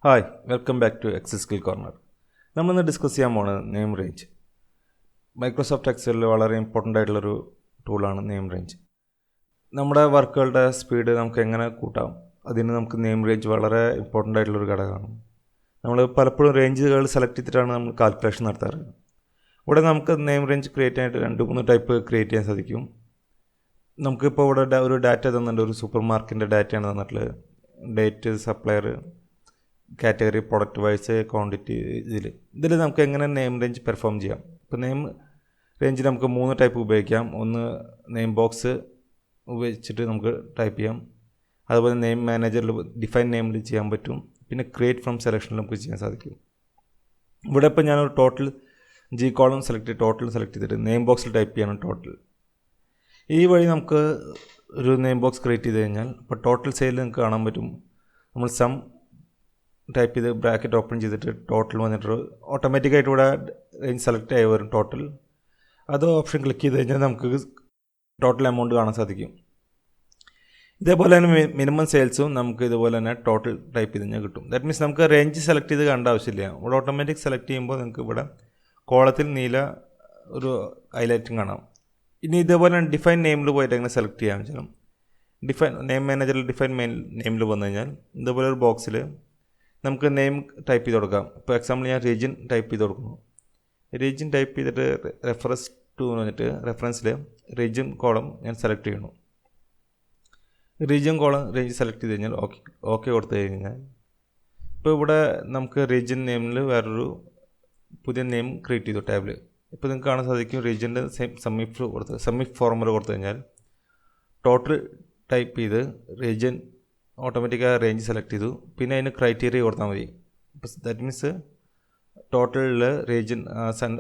Hi welcome back to Excel skill corner. നമ്മളിന്ന് discuss ചെയ്യാൻ പോകുന്നത് നെയിം റേഞ്ച്. മൈക്രോസോഫ്റ്റ് എക്സലിൽ വളരെ ഇമ്പോർട്ടൻ്റ് ആയിട്ടുള്ളൊരു ടൂളാണ് നെയിം റേഞ്ച്. നമ്മുടെ വർക്കുകളുടെ സ്പീഡ് നമുക്ക് എങ്ങനെ കൂട്ടാം, അതിന് നമുക്ക് നെയിം റേഞ്ച് വളരെ ഇമ്പോർട്ടൻ്റ് ആയിട്ടുള്ളൊരു ഘടകമാണ്. നമ്മൾ പലപ്പോഴും റേഞ്ചുകൾ സെലക്ട് ചെയ്തിട്ടാണ് നമ്മൾ കാൽക്കുലേഷൻ നടത്താറ്. ഇവിടെ നമുക്ക് നെയിം റേഞ്ച് ക്രിയേറ്റ് ചെയ്യാനായിട്ട് 2-3 ടൈപ്പ് ക്രിയേറ്റ് ചെയ്യാൻ സാധിക്കും. നമുക്കിപ്പോൾ ഇവിടെ ഒരു ഡാറ്റ തന്നിട്ടുണ്ട്, ഒരു സൂപ്പർ മാർക്കറ്റിൻ്റെ ഡാറ്റയാണ് തന്നിട്ടുള്ളത്. Date, supplier, category, product wise, quantity. ഇതിൽ നമുക്ക് എങ്ങനെ നെയിം റേഞ്ച് പെർഫോം ചെയ്യാം. ഇപ്പോൾ നെയിം റേഞ്ചിൽ നമുക്ക് 3 ടൈപ്പ് ഉപയോഗിക്കാം. ഒന്ന് നെയിം ബോക്സ് ഉപയോഗിച്ചിട്ട് നമുക്ക് ടൈപ്പ് ചെയ്യാം. അതുപോലെ നെയിം മാനേജറിൽ ഡിഫൈൻ നെയിമിൽ ചെയ്യാൻ പറ്റും. പിന്നെ ക്രിയേറ്റ് ഫ്രം സെലക്ഷനിൽ നമുക്ക് ചെയ്യാൻ സാധിക്കും. ഇവിടെ ഇപ്പോൾ ഞാനൊരു ടോട്ടൽ കോളം സെലക്ട് ചെയ്ത് ടോട്ടൽ സെലക്ട് ചെയ്തിട്ട് നെയിം ബോക്സിൽ ടൈപ്പ് ചെയ്യണം ടോട്ടൽ. ഈ വഴി നമുക്ക് ഒരു നെയിം ബോക്സ് ക്രിയേറ്റ് ചെയ്ത് കഴിഞ്ഞാൽ ഇപ്പോൾ ടോട്ടൽ സെയിൽ നിങ്ങൾക്ക് കാണാൻ പറ്റും. നമ്മൾ സം ടൈപ്പ് ചെയ്ത് ബ്രാക്കറ്റ് ഓപ്പൺ ചെയ്തിട്ട് ടോട്ടൽ വന്നിട്ട് ഓട്ടോമാറ്റിക്കായിട്ട് ഇവിടെ റേഞ്ച് സെലക്ട് ആയി വരും ടോട്ടൽ. അത് ഓപ്ഷൻ ക്ലിക്ക് ചെയ്ത് കഴിഞ്ഞാൽ നമുക്ക് ടോട്ടൽ എമൗണ്ട് കാണാൻ സാധിക്കും. ഇതേപോലെ തന്നെ മിനിമം സെയിൽസും നമുക്ക് ഇതുപോലെ തന്നെ ടോട്ടൽ ടൈപ്പ് ചെയ്ത് കഴിഞ്ഞാൽ കിട്ടും. ദാറ്റ് മീൻസ് നമുക്ക് റേഞ്ച് സെലക്ട് ചെയ്ത് കാണേണ്ട ആവശ്യമില്ല. ഇവിടെ ഓട്ടോമാറ്റിക് സെലക്ട് ചെയ്യുമ്പോൾ നിങ്ങൾക്ക് ഇവിടെ കോളത്തിൽ നീല ഒരു ഹൈലൈറ്റും കാണാം. ഇനി ഇതേപോലെ ഡിഫൈൻ നെയിമിൽ പോയിട്ട് എങ്ങനെ സെലക്ട് ചെയ്യാൻ വെച്ചാൽ ഡിഫൈൻ നെയിം മാനേജറിൽ ഡിഫൈൻ നെയിമിൽ വന്നു കഴിഞ്ഞാൽ ഇതേപോലെ ഒരു ബോക്സിൽ നമുക്ക് നെയിം ടൈപ്പ് ചെയ്ത് കൊടുക്കാം. ഇപ്പോൾ എക്സാമ്പിൾ ഞാൻ റീജിയൻ ടൈപ്പ് ചെയ്ത് കൊടുക്കുന്നു. റീജിയൻ ടൈപ്പ് ചെയ്തിട്ട് റെഫറൻസ് ടു എന്ന് പറഞ്ഞിട്ട് റെഫറൻസിൽ റീജിയൻ കോളം ഞാൻ സെലക്ട് ചെയ്യണം. റീജിയൻ കോളം റേഞ്ച് സെലക്ട് ചെയ്ത് കഴിഞ്ഞാൽ ഓക്കെ കൊടുത്തു കഴിഞ്ഞാൽ ഇപ്പോൾ ഇവിടെ നമുക്ക് റീജിയൻ നെയിമിൽ വേറൊരു പുതിയ നെയിം ക്രിയേറ്റ് ചെയ്തു ടാബിൽ. ഇപ്പോൾ നിങ്ങൾക്ക് കാണാൻ സാധിക്കും റീജിയൻ്റെ സബ്മിറ്റ് ഫോർമുല കൊടുത്തു കഴിഞ്ഞാൽ ടോട്ടൽ ടൈപ്പ് ചെയ്ത് റീജിയൻ ഓട്ടോമാറ്റിക്കായി റേഞ്ച് സെലക്ട് ചെയ്തു. പിന്നെ അതിന് ക്രൈറ്റീരിയ കൊടുത്താൽ മതി. ദാറ്റ് മീൻസ് ടോട്ടലിൽ റീജിയൻ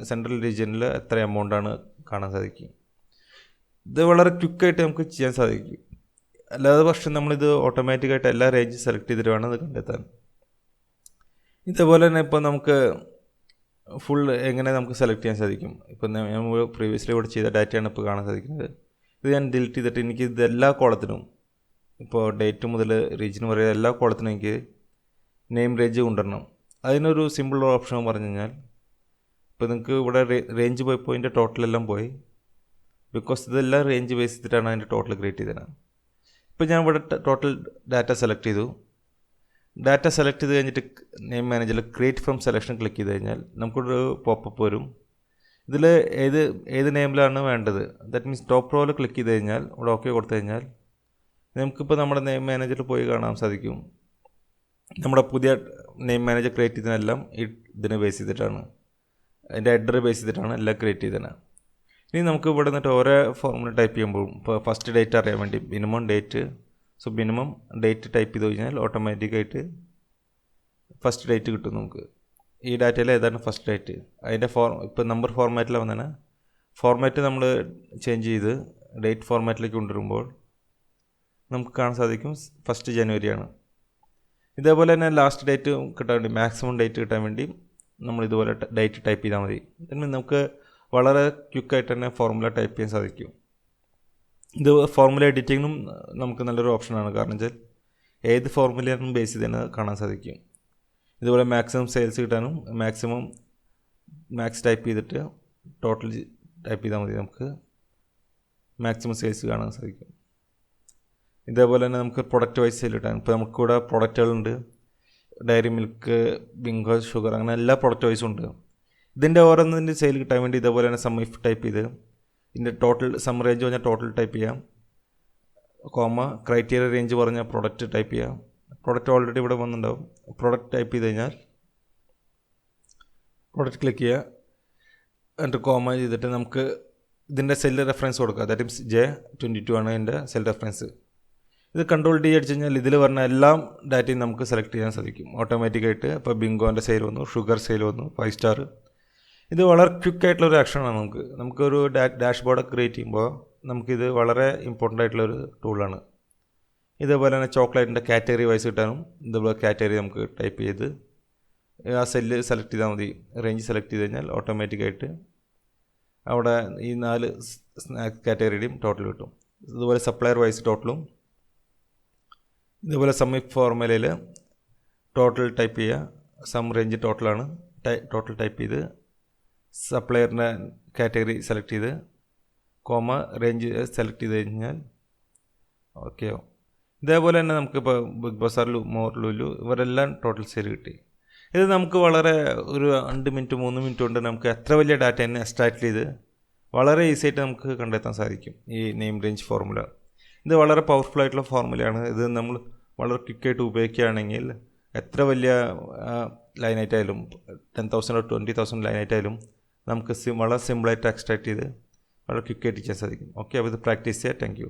സെൻട്രൽ റീജിയനിൽ എത്ര എമൗണ്ടാണ് കാണാൻ സാധിക്കും. ഇത് വളരെ ക്വിക്കായിട്ട് നമുക്ക് ചെയ്യാൻ സാധിക്കും. അല്ലാതെ പക്ഷേ നമ്മളിത് ഓട്ടോമാറ്റിക്കായിട്ട് എല്ലാ റേഞ്ച് സെലക്ട് ചെയ്തിട്ട് വേണം ഇത് കണ്ടെത്താൻ. ഇതേപോലെ തന്നെ ഇപ്പോൾ നമുക്ക് ഫുൾ എങ്ങനെ നമുക്ക് സെലക്ട് ചെയ്യാൻ സാധിക്കും. ഇപ്പോൾ ഞാൻ പ്രീവിയസ്ലി ഇവിടെ ചെയ്ത ഡാറ്റയാണ് ഇപ്പോൾ കാണാൻ സാധിക്കുന്നത്. ഇത് ഞാൻ ഡിലീറ്റ് ചെയ്തിട്ട് എനിക്ക് ഇത് എല്ലാ കോളത്തിനും ഇപ്പോൾ ഡേറ്റ് മുതൽ റീജിയൻ വരെ എല്ലാ കോളത്തിനും എനിക്ക് നെയിം റേഞ്ച് കൊണ്ടുവരണം. അതിനൊരു സിമ്പിൾ ഓപ്ഷൻ പറഞ്ഞു കഴിഞ്ഞാൽ ഇപ്പോൾ നിങ്ങൾക്ക് ഇവിടെ റേഞ്ച് പോയപ്പോൾ അതിൻ്റെ ടോട്ടലെല്ലാം പോയി. ബിക്കോസ് ഇതെല്ലാം റേഞ്ച് ബേസ് ചെയ്തിട്ടാണ് അതിൻ്റെ ടോട്ടൽ ക്രിയേറ്റ് ചെയ്തത്. ഇപ്പോൾ ഞാൻ ഇവിടെ ടോട്ടൽ ഡാറ്റ സെലക്ട് ചെയ്തു. ഡാറ്റ സെലക്ട് ചെയ്ത് കഴിഞ്ഞിട്ട് നെയിം മാനേജറിൽ ക്രിയേറ്റ് ഫ്രം സെലക്ഷൻ ക്ലിക്ക് ചെയ്ത് കഴിഞ്ഞാൽ നമുക്കൊരു പോപ്പപ്പ് വരും. ഇതിൽ ഏത് നെയിമിലാണ് വേണ്ടത്. ദാറ്റ് മീൻസ് ടോപ്പ് റോയിൽ ക്ലിക്ക് ചെയ്ത് കഴിഞ്ഞാൽ ഇവിടെ ഓക്കെ കൊടുത്തു കഴിഞ്ഞാൽ നമുക്കിപ്പോൾ നമ്മുടെ നെയിം മാനേജറിൽ പോയി കാണാൻ സാധിക്കും. നമ്മുടെ പുതിയ നെയിം മാനേജർ ക്രിയേറ്റ് ചെയ്തതിനെല്ലാം ഇതിനെ ബേസ് ചെയ്തിട്ടാണ്, അതിൻ്റെ ഹെഡർ ബേസ് ചെയ്തിട്ടാണ് എല്ലാം ക്രിയേറ്റ് ചെയ്തത്. ഇനി നമുക്ക് ഇവിടെ നിന്നിട്ട് ഓരോ ഫോർമുല ടൈപ്പ് ചെയ്യുമ്പോഴും ഇപ്പോൾ ഫസ്റ്റ് ഡേറ്റ് അറിയാൻ വേണ്ടി minimum date, minimum date type ചെയ്ത് കഴിഞ്ഞാൽ ഓട്ടോമാറ്റിക്കായിട്ട് ഫസ്റ്റ് ഡേറ്റ് കിട്ടും നമുക്ക്. ഈ ഡാറ്റയിൽ ഏതാണ് ഫസ്റ്റ് ഡേറ്റ്, അതിൻ്റെ ഇപ്പോൾ നമ്പർ ഫോർമാറ്റിലാണ് വന്നതാണ്. ഫോർമാറ്റ് നമ്മൾ ചേഞ്ച് ചെയ്ത് ഡേറ്റ് ഫോർമാറ്റിലേക്ക് കൊണ്ടുവരുമ്പോൾ നമുക്ക് കാണാൻ സാധിക്കും 1 ജനുവരിയാണ്. ഇതേപോലെ തന്നെ ലാസ്റ്റ് ഡേറ്റ് കിട്ടാൻ വേണ്ടി മാക്സിമം ഡേറ്റ് കിട്ടാൻ വേണ്ടി നമ്മൾ ഇതുപോലെ ഡേറ്റ് ടൈപ്പ് ചെയ്താൽ മതി. നമുക്ക് വളരെ ക്വിക്കായിട്ട് തന്നെ ഫോർമുല ടൈപ്പ് ചെയ്യാൻ സാധിക്കും. ഇത് ഫോർമുല എഡിറ്റിങ്ങിനും നമുക്ക് നല്ലൊരു ഓപ്ഷനാണ്. കാരണം വെച്ചാൽ ഏത് ഫോർമുലയും ബേസ് ചെയ്ത് തന്നെ കാണാൻ സാധിക്കും. ഇതുപോലെ മാക്സിമം സെയിൽസ് കിട്ടാനും മാക്സ് ടൈപ്പ് ചെയ്തിട്ട് ടോട്ടൽ ടൈപ്പ് ചെയ്താൽ മതി, നമുക്ക് മാക്സിമം സെയിൽസ് കാണാൻ സാധിക്കും. ഇതേപോലെ തന്നെ നമുക്ക് പ്രൊഡക്റ്റ് വൈസ് സെയിൽ കിട്ടാൻ ഇപ്പോൾ നമുക്കിവിടെ പ്രൊഡക്റ്റുകളുണ്ട്. ഡയറി മിൽക്ക്, ബിങ്കോ, ഷുഗർ, അങ്ങനെ എല്ലാ പ്രൊഡക്റ്റ് വൈസും ഉണ്ട്. ഇതിൻ്റെ ഓരോന്നിൻ്റെ സെയിൽ കിട്ടാൻ വേണ്ടി ഇതേപോലെ തന്നെ സം ഇഫ് ടൈപ്പ് ചെയ്ത് ഇതിൻ്റെ ടോട്ടൽ സം റേഞ്ച് പറഞ്ഞാൽ ടോട്ടൽ ടൈപ്പ് ചെയ്യാം, ക്രൈറ്റീരിയ റേഞ്ച് പറഞ്ഞാൽ പ്രൊഡക്റ്റ് ടൈപ്പ് ചെയ്യാം. പ്രൊഡക്റ്റ് ഓൾറെഡി ഇവിടെ വന്നിട്ടുണ്ടാവും. പ്രൊഡക്റ്റ് ടൈപ്പ് ചെയ്ത് കഴിഞ്ഞാൽ പ്രൊഡക്റ്റ് ക്ലിക്ക് ചെയ്യുക, എന്നിട്ട് ചെയ്തിട്ട് നമുക്ക് ഇതിൻ്റെ സെൽ റെഫറൻസ് കൊടുക്കുക. ദാറ്റ് മീൻസ് J22 ആണ് ഇതിൻ്റെ സെൽ റെഫറൻസ്. ഇത് കൺട്രോൾ D അടിച്ച് കഴിഞ്ഞാൽ ഇതിൽ പറഞ്ഞ എല്ലാ ഡാറ്റയും നമുക്ക് സെലക്ട് ചെയ്യാൻ സാധിക്കും ഓട്ടോമാറ്റിക്കായിട്ട്. ഇപ്പോൾ ബിങ്കോൻ്റെ സെയിൽ വന്നു, ഷുഗർ സെയിൽ വന്നു, 5 സ്റ്റാർ. ഇത് വളരെ ക്വിക്കായിട്ടുള്ളൊരു ആക്ഷനാണ്. നമുക്കൊരു ഡാഷ്ബോർഡ് ക്രിയേറ്റ് ചെയ്യുമ്പോൾ നമുക്കിത് വളരെ ഇമ്പോർട്ടൻ്റ് ആയിട്ടുള്ളൊരു ടൂളാണ്. ഇതേപോലെ തന്നെ ചോക്ലേറ്റിൻ്റെ കാറ്റഗറി വൈസ് കിട്ടാനും ഇതുപോലെ കാറ്റഗറി നമുക്ക് ടൈപ്പ് ചെയ്ത് ആ സെല്ല് സെലക്ട് ചെയ്താൽ മതി. റേഞ്ച് സെലക്ട് ചെയ്ത് കഴിഞ്ഞാൽ ഓട്ടോമാറ്റിക്കായിട്ട് അവിടെ ഈ 4 കാറ്റഗറിയുടെയും ടോട്ടൽ കിട്ടും. ഇതുപോലെ സപ്ലയർ വൈസ് ടോട്ടലും ഇതുപോലെ സബ്മിറ്റ് ഫോർമുലയിൽ ടോട്ടൽ ടൈപ്പ് ചെയ്യുക. സം റേഞ്ച് ടോട്ടലാണ്. ടോട്ടൽ ടൈപ്പ് ചെയ്ത് സപ്ലയറിൻ്റെ കാറ്റഗറി സെലക്ട് ചെയ്ത് റേഞ്ച് സെലക്ട് ചെയ്ത് കഴിഞ്ഞാൽ ഓക്കെ ആവും. ഇതേപോലെ തന്നെ നമുക്കിപ്പോൾ ബിഗ് ബസാർ, മോർ, ലുലു ഇവരെല്ലാം ടോട്ടൽ സെയിൽ കിട്ടി. ഇത് നമുക്ക് വളരെ ഒരു 2 മിനിറ്റ് 3 മിനിറ്റ് കൊണ്ട് നമുക്ക് എത്ര വലിയ ഡാറ്റ തന്നെ എക്സ്ട്രാക്ട് ചെയ്ത് വളരെ ഈസി ആയിട്ട് നമുക്ക് കണ്ടെത്താൻ സാധിക്കും ഈ നെയിം റേഞ്ച് ഫോർമുല. ഇത് വളരെ പവർഫുൾ ആയിട്ടുള്ള ഫോർമുലയാണ്. ഇത് നമ്മൾ വളരെ ക്വിക്കായിട്ട് ഉപയോഗിക്കുകയാണെങ്കിൽ എത്ര വലിയ ലൈനായിട്ടായാലും 10,000 20,000 ലൈനായിട്ടായാലും നമുക്ക് വളരെ സിമ്പിളായിട്ട് എക്സ്ട്രാക്ട് ചെയ്ത് വളരെ ക്വിക്കായിട്ട് ചെയ്യാൻ സാധിക്കും. ഓക്കെ, അപ്പോൾ ഇത് പ്രാക്ടീസ് ചെയ്യുക. Thank you.